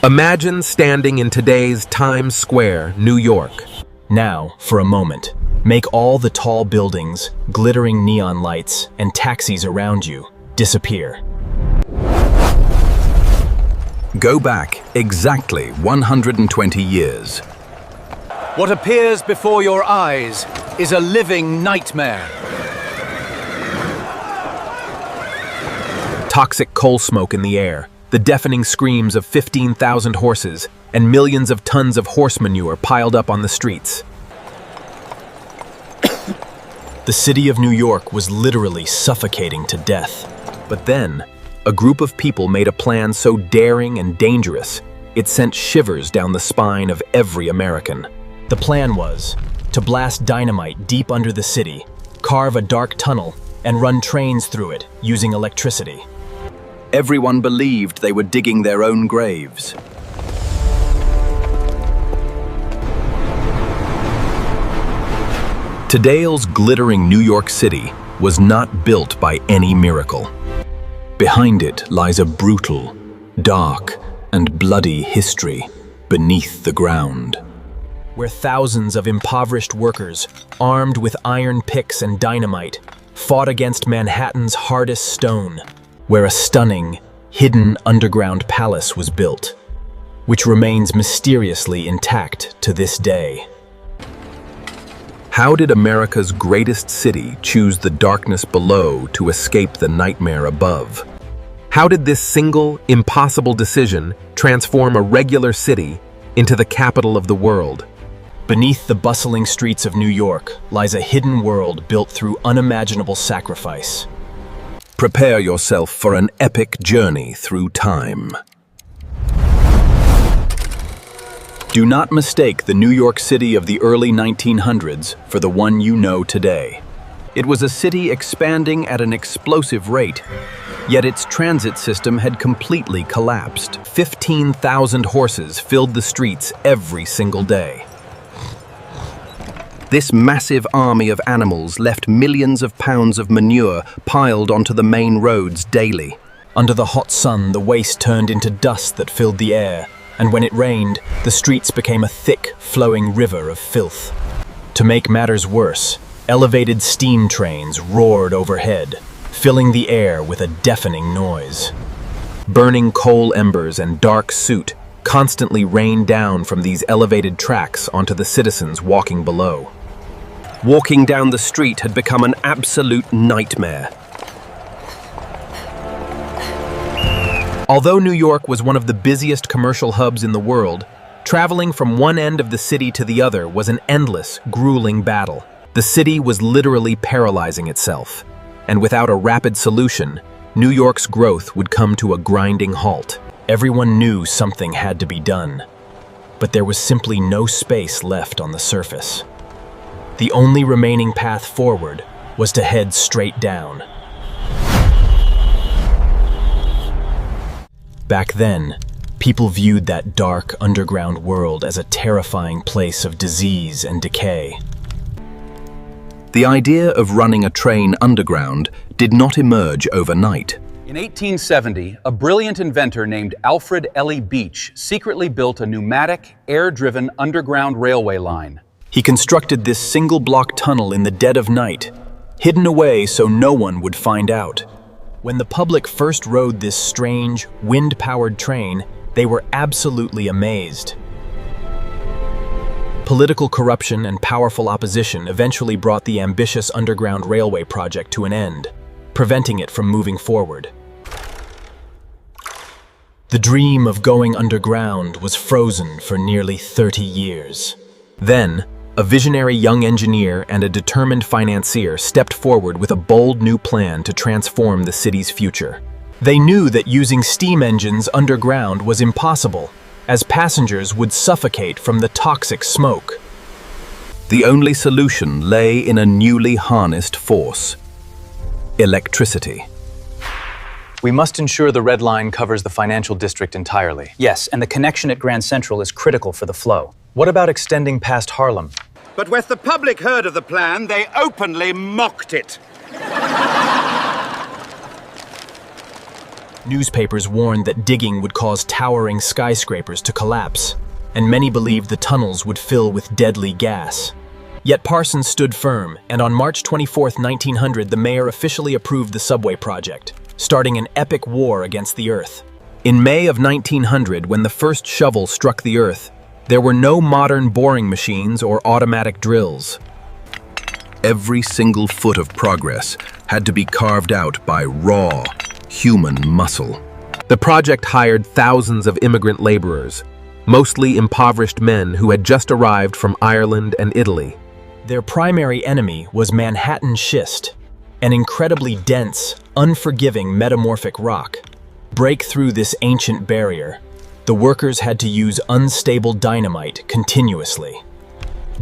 Imagine standing in today's Times Square, New York. Now, for a moment, make all the tall buildings, glittering neon lights, and taxis around you disappear. Go back exactly 120 years. What appears before your eyes is a living nightmare. Toxic coal smoke in the air, the deafening screams of 15,000 horses, and millions of tons of horse manure piled up on the streets. The city of New York was literally suffocating to death. But then, a group of people made a plan so daring and dangerous, it sent shivers down the spine of every American. The plan was to blast dynamite deep under the city, carve a dark tunnel, and run trains through it using electricity. Everyone believed they were digging their own graves. Today's glittering New York City was not built by any miracle. Behind it lies a brutal, dark, and bloody history beneath the ground. Where thousands of impoverished workers, armed with iron picks and dynamite, fought against Manhattan's hardest stone, where a stunning, hidden underground palace was built, which remains mysteriously intact to this day. How did America's greatest city choose the darkness below to escape the nightmare above? How did this single, impossible decision transform a regular city into the capital of the world? Beneath the bustling streets of New York lies a hidden world built through unimaginable sacrifice. Prepare yourself for an epic journey through time. Do not mistake the New York City of the early 1900s for the one you know today. It was a city expanding at an explosive rate, yet its transit system had completely collapsed. 15,000 horses filled the streets every single day. This massive army of animals left millions of pounds of manure piled onto the main roads daily. Under the hot sun, the waste turned into dust that filled the air, and when it rained, the streets became a thick, flowing river of filth. To make matters worse, elevated steam trains roared overhead, filling the air with a deafening noise. Burning coal embers and dark soot constantly rained down from these elevated tracks onto the citizens walking below. Walking down the street had become an absolute nightmare. Although New York was one of the busiest commercial hubs in the world, traveling from one end of the city to the other was an endless, grueling battle. The city was literally paralyzing itself, and without a rapid solution, New York's growth would come to a grinding halt. Everyone knew something had to be done, but there was simply no space left on the surface. The only remaining path forward was to head straight down. Back then, people viewed that dark underground world as a terrifying place of disease and decay. The idea of running a train underground did not emerge overnight. In 1870, a brilliant inventor named Alfred Ellie Beach secretly built a pneumatic, air-driven underground railway line. He constructed this single-block tunnel in the dead of night, hidden away so no one would find out. When the public first rode this strange, wind-powered train, they were absolutely amazed. Political corruption and powerful opposition eventually brought the ambitious underground railway project to an end, preventing it from moving forward. The dream of going underground was frozen for nearly 30 years. Then, a visionary young engineer and a determined financier stepped forward with a bold new plan to transform the city's future. They knew that using steam engines underground was impossible, as passengers would suffocate from the toxic smoke. The only solution lay in a newly harnessed force: electricity. We must ensure the Red Line covers the financial district entirely. Yes, and the connection at Grand Central is critical for the flow. What about extending past Harlem? But when the public heard of the plan, they openly mocked it. Newspapers warned that digging would cause towering skyscrapers to collapse, and many believed the tunnels would fill with deadly gas. Yet Parsons stood firm, and on March 24, 1900, the mayor officially approved the subway project, starting an epic war against the Earth. In May of 1900, when the first shovel struck the Earth, there were no modern boring machines or automatic drills. Every single foot of progress had to be carved out by raw, human muscle. The project hired thousands of immigrant laborers, mostly impoverished men who had just arrived from Ireland and Italy. Their primary enemy was Manhattan schist, an incredibly dense, unforgiving metamorphic rock. Break through this ancient barrier, the workers had to use unstable dynamite continuously.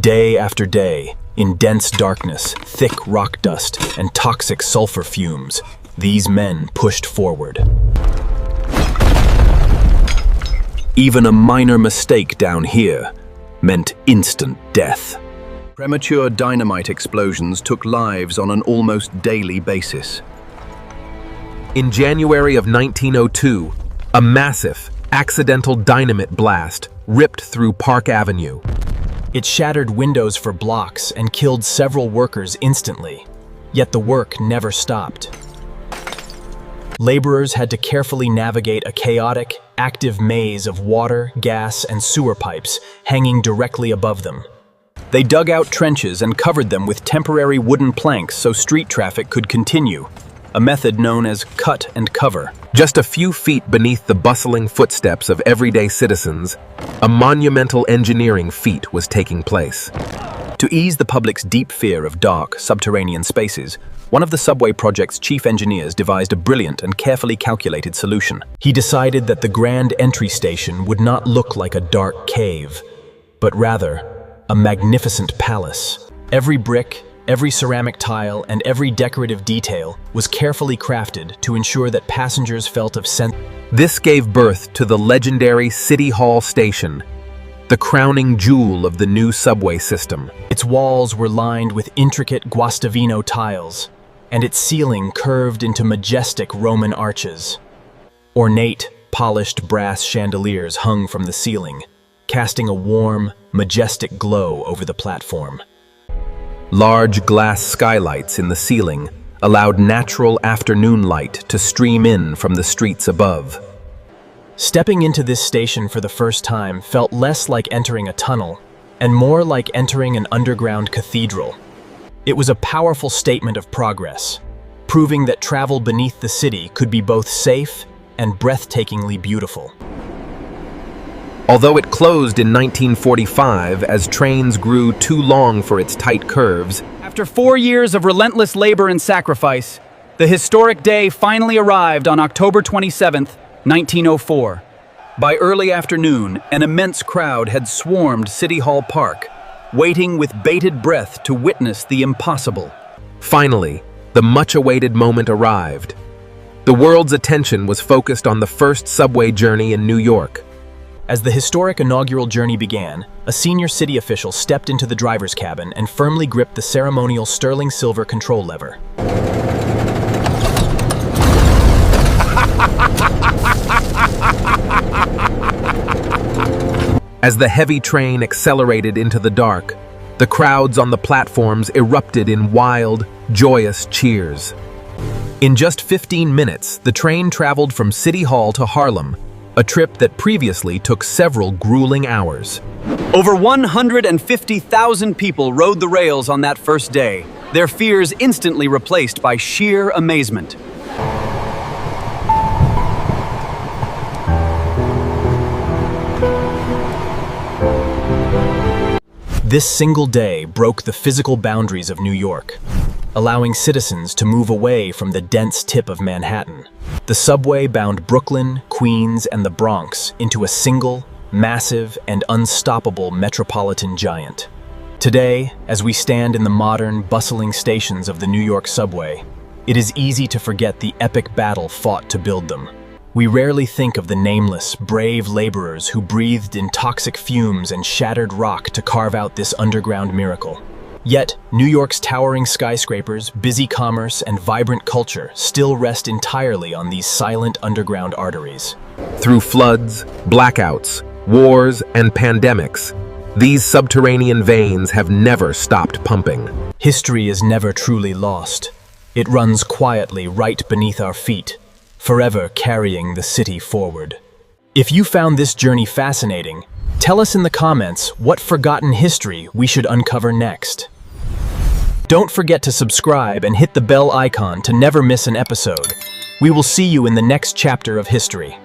Day after day, in dense darkness, thick rock dust, and toxic sulfur fumes, these men pushed forward. Even a minor mistake down here meant instant death. Premature dynamite explosions took lives on an almost daily basis. In January of 1902, a massive, accidental dynamite blast ripped through Park Avenue. It shattered windows for blocks and killed several workers instantly, yet the work never stopped. Laborers had to carefully navigate a chaotic, active maze of water, gas, and sewer pipes hanging directly above them. They dug out trenches and covered them with temporary wooden planks so street traffic could continue, a method known as cut and cover. Just a few feet beneath the bustling footsteps of everyday citizens, a monumental engineering feat was taking place. To ease the public's deep fear of dark, subterranean spaces, one of the subway project's chief engineers devised a brilliant and carefully calculated solution. He decided that the grand entry station would not look like a dark cave, but rather a magnificent palace. Every brick, every ceramic tile, and every decorative detail was carefully crafted to ensure that passengers felt of sense. This gave birth to the legendary City Hall Station, the crowning jewel of the new subway system. Its walls were lined with intricate Guastavino tiles, and its ceiling curved into majestic Roman arches. Ornate, polished brass chandeliers hung from the ceiling, casting a warm, majestic glow over the platform. Large glass skylights in the ceiling allowed natural afternoon light to stream in from the streets above. Stepping into this station for the first time felt less like entering a tunnel and more like entering an underground cathedral. It was a powerful statement of progress, proving that travel beneath the city could be both safe and breathtakingly beautiful. Although it closed in 1945 as trains grew too long for its tight curves, After 4 years of relentless labor and sacrifice, the historic day finally arrived on October 27th, 1904. By early afternoon, an immense crowd had swarmed City Hall Park, waiting with bated breath to witness the impossible. finally, the much-awaited moment arrived. The world's attention was focused on the first subway journey in New York. As the historic inaugural journey began, a senior city official stepped into the driver's cabin and firmly gripped the ceremonial sterling silver control lever. As the heavy train accelerated into the dark, the crowds on the platforms erupted in wild, joyous cheers. In just 15 minutes, the train traveled from City Hall to Harlem, a trip that previously took several grueling hours. Over 150,000 people rode the rails on that first day, their fears instantly replaced by sheer amazement. This single day broke the physical boundaries of New York, allowing citizens to move away from the dense tip of Manhattan. The subway bound Brooklyn, Queens, and the Bronx into a single, massive, and unstoppable metropolitan giant. Today, as we stand in the modern, bustling stations of the New York subway, it is easy to forget the epic battle fought to build them. We rarely think of the nameless, brave laborers who breathed in toxic fumes and shattered rock to carve out this underground miracle. Yet, New York's towering skyscrapers, busy commerce, and vibrant culture still rest entirely on these silent underground arteries. Through floods, blackouts, wars, and pandemics, these subterranean veins have never stopped pumping. History is never truly lost. It runs quietly right beneath our feet, forever carrying the city forward. If you found this journey fascinating, tell us in the comments what forgotten history we should uncover next. Don't forget to subscribe and hit the bell icon to never miss an episode. We will see you in the next chapter of history.